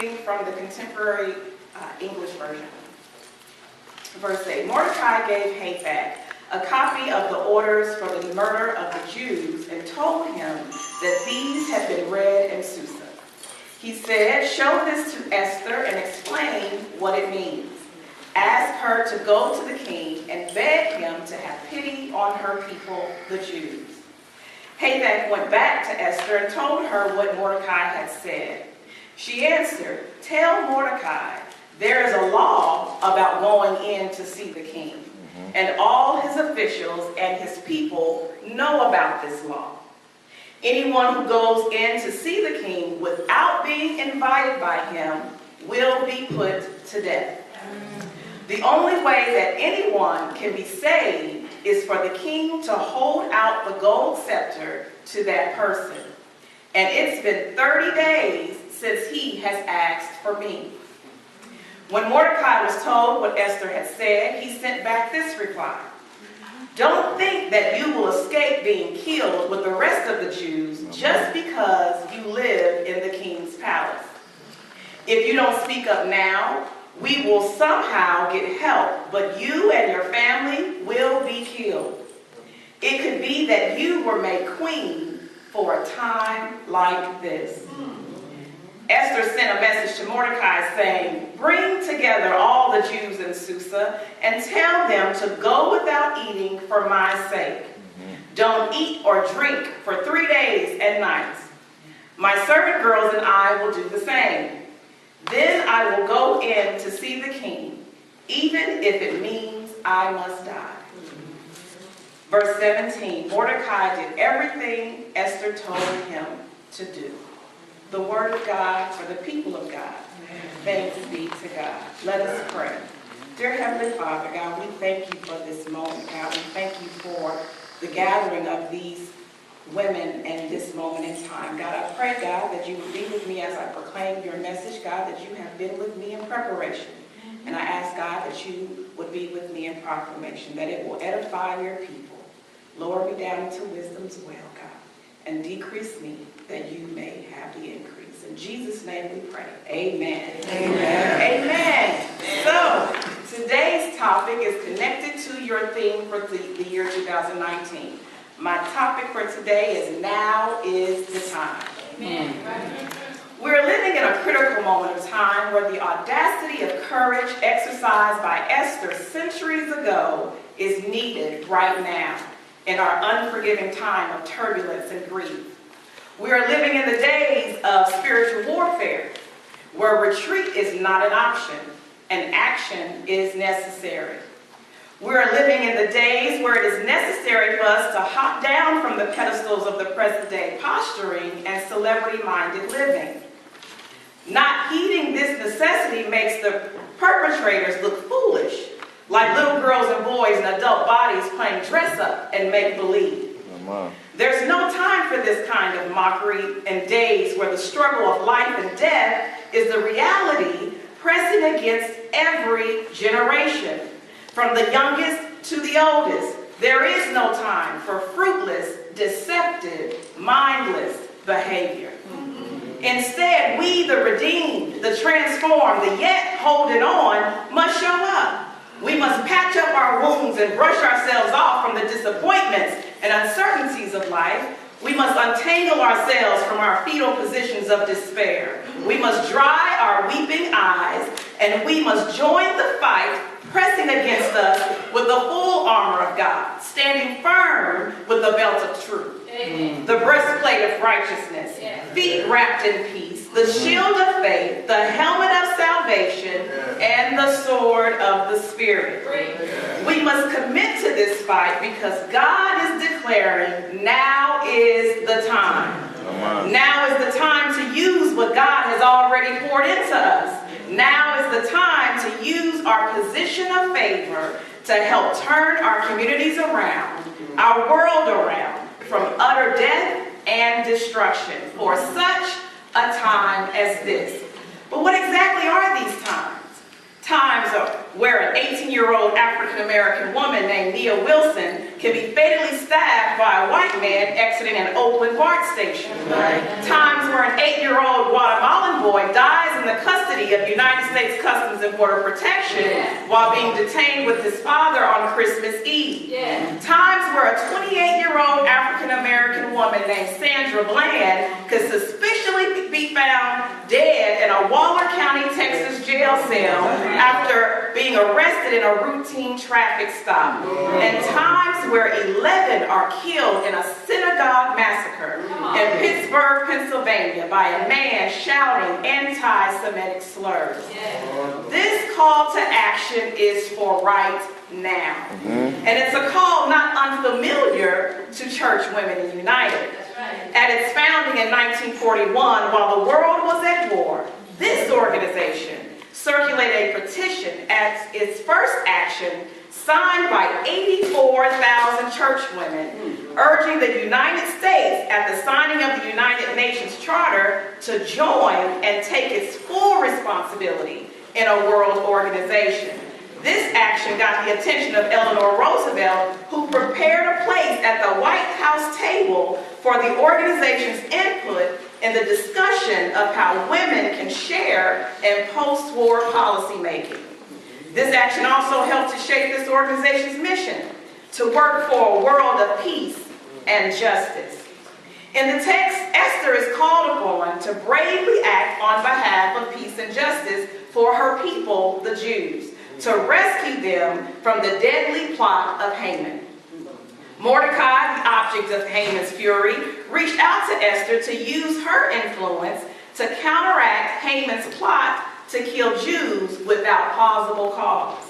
Reading from the Contemporary English Version. Verse 8, Mordecai gave Hathach a copy of the orders for the murder of the Jews and told him that these had been read in Susa. He said, show this to Esther and explain what it means. Ask her to go to the king and beg him to have pity on her people, the Jews. Hathach went back to Esther and told her what Mordecai had said. She answered, tell Mordecai, there is a law about going in to see the king, and all his officials and his people know about this law. Anyone who goes in to see the king without being invited by him will be put to death. The only way that anyone can be saved is for the king to hold out the gold scepter to that person. And it's been 30 days since he has asked for me. When Mordecai was told what Esther had said, he sent back this reply. Don't think that you will escape being killed with the rest of the Jews just because you live in the king's palace. If you don't speak up now, we will somehow get help, but you and your family will be killed. It could be that you were made queen for a time like this. Esther sent a message to Mordecai saying, bring together all the Jews in Susa and tell them to go without eating for my sake. Don't eat or drink for 3 days and nights. My servant girls and I will do the same. Then I will go in to see the king, even if it means I must die. Verse 17, Mordecai did everything Esther told him to do. The word of God for the people of God. Thanks be to God. Let us pray. Dear Heavenly Father, God, we thank you for this moment, God. We thank you for the gathering of these women and this moment in time. God, I pray, God, that you would be with me as I proclaim your message, God, that you have been with me in preparation. And I ask, God, that you would be with me in proclamation, that it will edify your people. Lower me down into wisdom's well, God, and decrease me that you may have the increase. In Jesus' name we pray. Amen. Amen. Amen. So, today's topic is connected to your theme for the year 2019. My topic for today is Now is the Time. Amen. We're living in a critical moment of time where the audacity of courage exercised by Esther centuries ago is needed right now in our unforgiving time of turbulence and grief. We are living in the days of spiritual warfare, where retreat is not an option and action is necessary. We are living in the days where it is necessary for us to hop down from the pedestals of the present day posturing and celebrity-minded living. Not heeding this necessity makes the perpetrators look foolish, like little girls and boys in adult bodies playing dress-up and make-believe. There's no time for this kind of mockery in days where the struggle of life and death is the reality pressing against every generation. From the youngest to the oldest, there is no time for fruitless, deceptive, mindless behavior. Instead, we, the redeemed, the transformed, the yet holding on, must show up. We must patch up our wounds and brush ourselves off from the disappointments and uncertainties of life. We must untangle ourselves from our fetal positions of despair. We must dry our weeping eyes, and we must join the fight pressing against us with the full armor of God, standing firm with the belt of truth, the breastplate of righteousness, feet wrapped in peace, the shield of faith, the helmet of salvation, and the sword of the Spirit. We must commit to this fight because God is declaring, now is the time. Now is the time to use what God has already poured into us. Now is the time to use our position of favor to help turn our communities around, our world around, from utter death and destruction for such a time as this. But what exactly are these times? Times where an 18-year-old African-American woman named Nia Wilson can be fatally stabbed by a white man exiting an Oakland BART station. Times where an 8-year-old Guatemalan boy dies in the custody of United States Customs and Border Protection while being detained with his father on Christmas Eve. Times where a 28-year-old African-American woman named Sandra Bland could suspiciously be found dead in a Waller County, Texas jail cell after being arrested in a routine traffic stop. And times where 11 are killed in a synagogue massacre in Pittsburgh, Pennsylvania by a man shouting anti-Semitic slurs. This call to action is for right now. And it's a call not unfamiliar to church women united. At its founding in 1941, while the world was at war, this organization circulated a petition as its first action signed by 84,000 church women, urging the United States at the signing of the United Nations Charter to join and take its full responsibility in a world organization. This action got the attention of Eleanor Roosevelt, who prepared a place at the White House table for the organization's input in the discussion of how women can share in post-war policymaking. This action also helped to shape this organization's mission to work for a world of peace and justice. In the text, Esther is called upon to bravely act on behalf of peace and justice for her people, the Jews, to rescue them from the deadly plot of Haman. Mordecai, the object of Haman's fury, reached out to Esther to use her influence to counteract Haman's plot to kill Jews without plausible cause.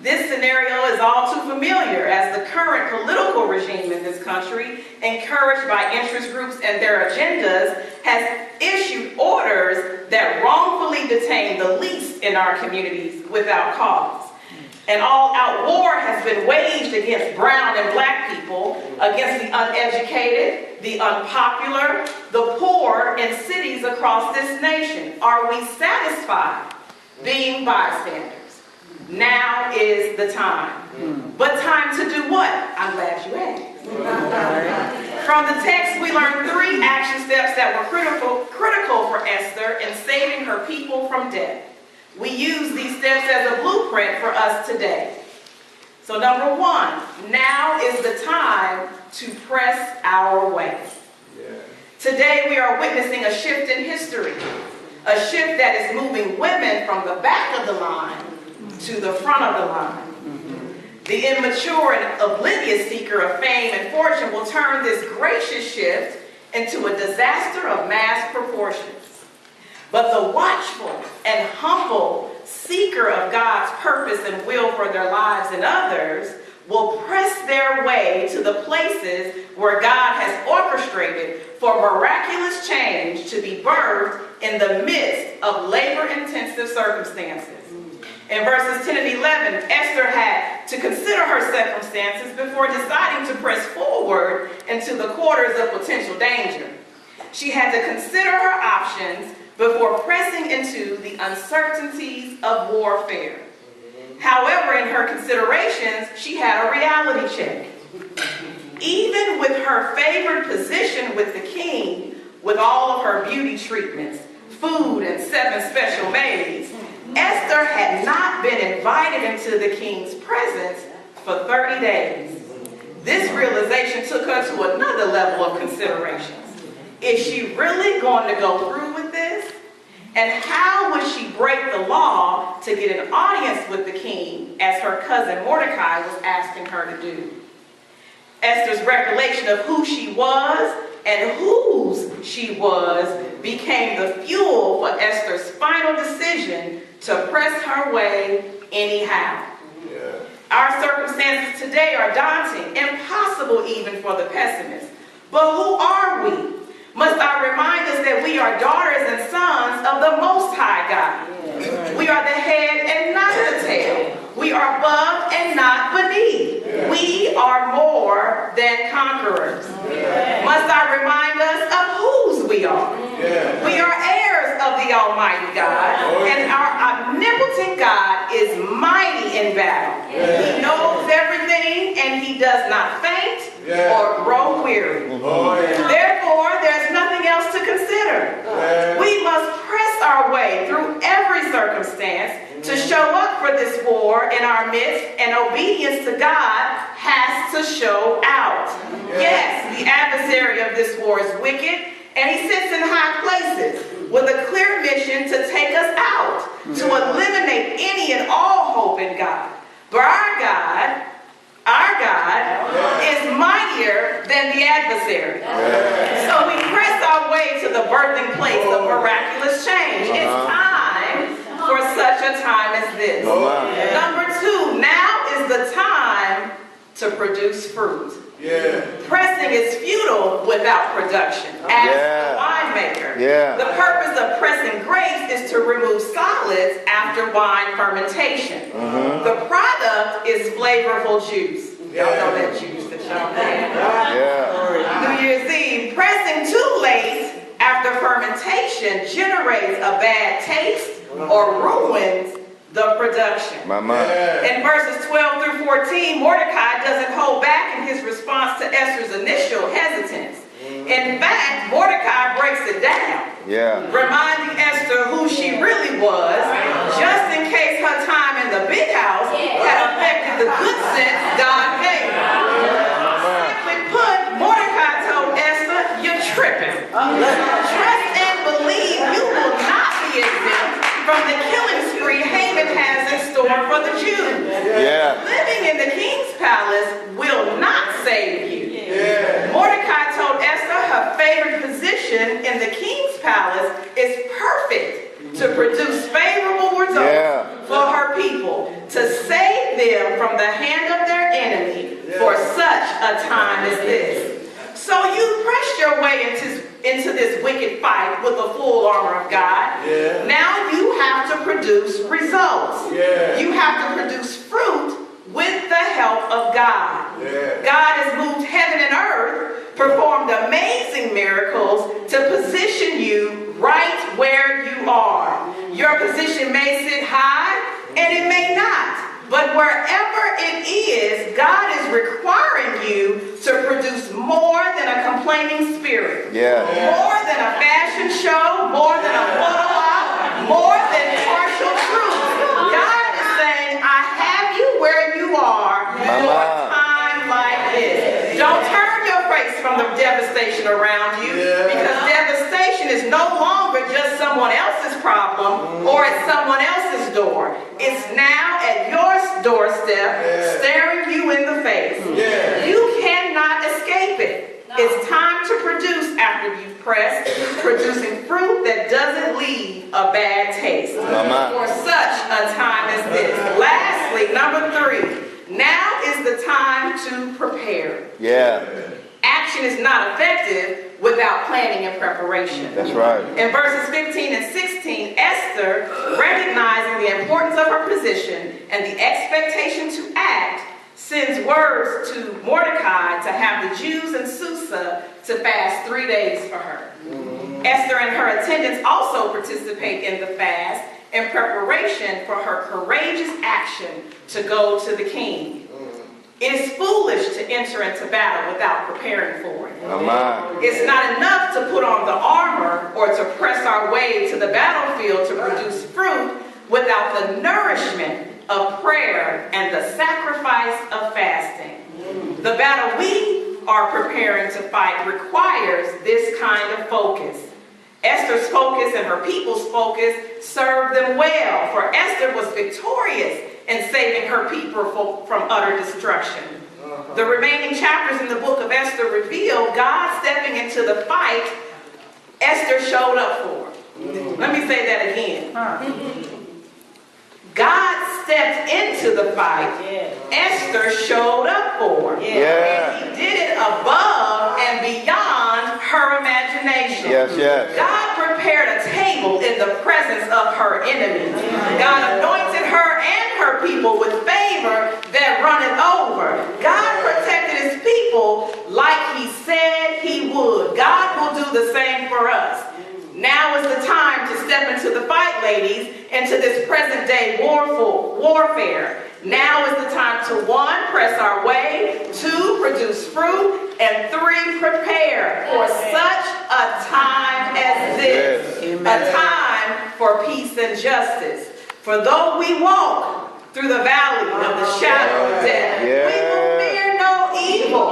This scenario is all too familiar, as the current political regime in this country, encouraged by interest groups and their agendas, has issued orders that wrongfully detain the least in our communities without cause. An all-out war has been waged against brown and black people, against the uneducated, the unpopular, the poor in cities across this nation. Are we satisfied being bystanders? Now is the time. But time to do what? I'm glad you asked. From the text, we learned 3 action steps that were critical for Esther in saving her people from death. We use these steps as a blueprint for us today. So number 1, now is the time to press our way. Today we are witnessing a shift in history, a shift that is moving women from the back of the line to the front of the line. The immature and oblivious seeker of fame and fortune will turn this gracious shift into a disaster of mass proportions. But the watchful and humble seeker of God's purpose and will for their lives and others will press their way to the places where God has orchestrated for miraculous change to be birthed in the midst of labor-intensive circumstances. In verses 10 and 11, Esther had to consider her circumstances before deciding to press forward into the quarters of potential danger. She had to consider her options before pressing into the uncertainties of warfare. However, in her considerations, she had a reality check. Even with her favored position with the king, with all of her beauty treatments, food, and 7 special maids, Esther had not been invited into the king's presence for 30 days. This realization took her to another level of considerations. Is she really going to go through with this? And how would she break the law to get an audience with the king, as her cousin Mordecai was asking her to do? Esther's recollection of who she was and whose she was became the fuel for Esther's final decision to press her way anyhow. Our circumstances today are daunting, impossible even for the pessimists. But who are we? Must I remind us that we are daughters and sons of the Most High God. We are the head and not the tail. We are above and not beneath. We are more than conquerors. Must I remind us of whose we are? We are heirs of the Almighty God, and our omnipotent God is mighty in battle. He knows everything, and he does not faint or grow weary. Therefore, there's nothing else to consider. We must press our way through every circumstance to show up for this war in our midst, and obedience to God has to show out. Yes, the adversary of this war is wicked, and he sits in high places with a clear mission to take us out, to eliminate any and all hope in God. But our God is mightier than the adversary. So we press our way to the birthing place of miraculous change. It's time for such a time as this. Number 2, now is the time to produce fruit. Pressing is futile without production. Ask the winemaker. The purpose of pressing grapes is to remove solids after wine fermentation. The product is flavorful juice. Y'all know that juice that y'all had. New Year's Eve, pressing too late after fermentation generates a bad taste or ruins the production. In verses 12 through 14, Mordecai doesn't hold back in his response to Esther's initial hesitance. In fact, Mordecai breaks it down, reminding Esther who she really was, just in case her time in the big house had affected the good sense God gave her. Simply put, Mordecai told Esther, "You're tripping. Trust and believe you will not be exempt from the killing spree Haman has in store for the Jews. Living in the king's palace will not save you." Mordecai told Esther her favorite position in the king's palace is perfect to produce favorable results for her people, to save them from the hand of their enemy for such a time as this. So you pressed your way into this wicked fight with the full armor of God. Now you have to produce results. You have to produce fruit with the help of God. God has moved heaven and earth, performed amazing miracles to position you right where you are. Your position may sit high and it may not. But wherever it is, God is requiring you to produce more than a complaining spirit. More than a fashion show, more than a photo op, more than partial truth. God is saying, I have you where you are for a time like this. Don't turn your face from the devastation around you, because devastation is no longer just someone else's problem or at someone else's door. It's now at your doorstep, staring you in the face. You cannot escape it. It's time to produce after you've pressed, producing fruit that doesn't leave a bad taste for such a time as this. Lastly, number 3, now is the time to prepare. Action is not effective without planning and preparation. That's right. In verses 15 and 16, Esther, recognizing the importance of her position and the expectation to act, sends words to Mordecai to have the Jews in Susa to fast 3 days for her. Esther and her attendants also participate in the fast in preparation for her courageous action to go to the king. It is foolish to enter into battle without preparing for it. It's not enough to put on the armor or to press our way to the battlefield to produce fruit without the nourishment of prayer and the sacrifice of fasting. The battle we are preparing to fight requires this kind of focus. Esther's focus and her people's focus served them well, for Esther was victorious in saving her people from utter destruction. The remaining chapters in the book of Esther reveal God stepping into the fight Esther showed up for. Let me say that again. God stepped into the fight Esther showed up for. And he did it above and beyond her imagination. God prepared a table in the presence of her enemies. God anointed her and her people with favor that runneth over. God protected his people like he said he would. God will do the same for us. Now is the time to step step into the fight, ladies, into this present day warfare. Now is the time to 1, press our way, 2, produce fruit, and 3, prepare for such a time as this. A time for peace and justice. For though we walk through the valley of the shadow of death, we will fear no evil.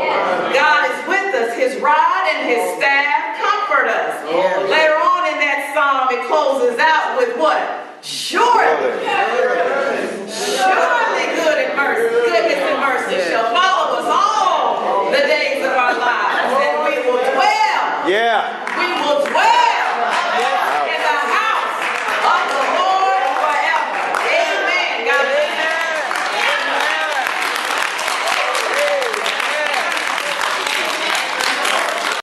God is with us. His rod and his staff comfort us. Later on in that psalm, it closes out with what? Surely goodness and mercy shall follow us all the days of our lives, and we will dwell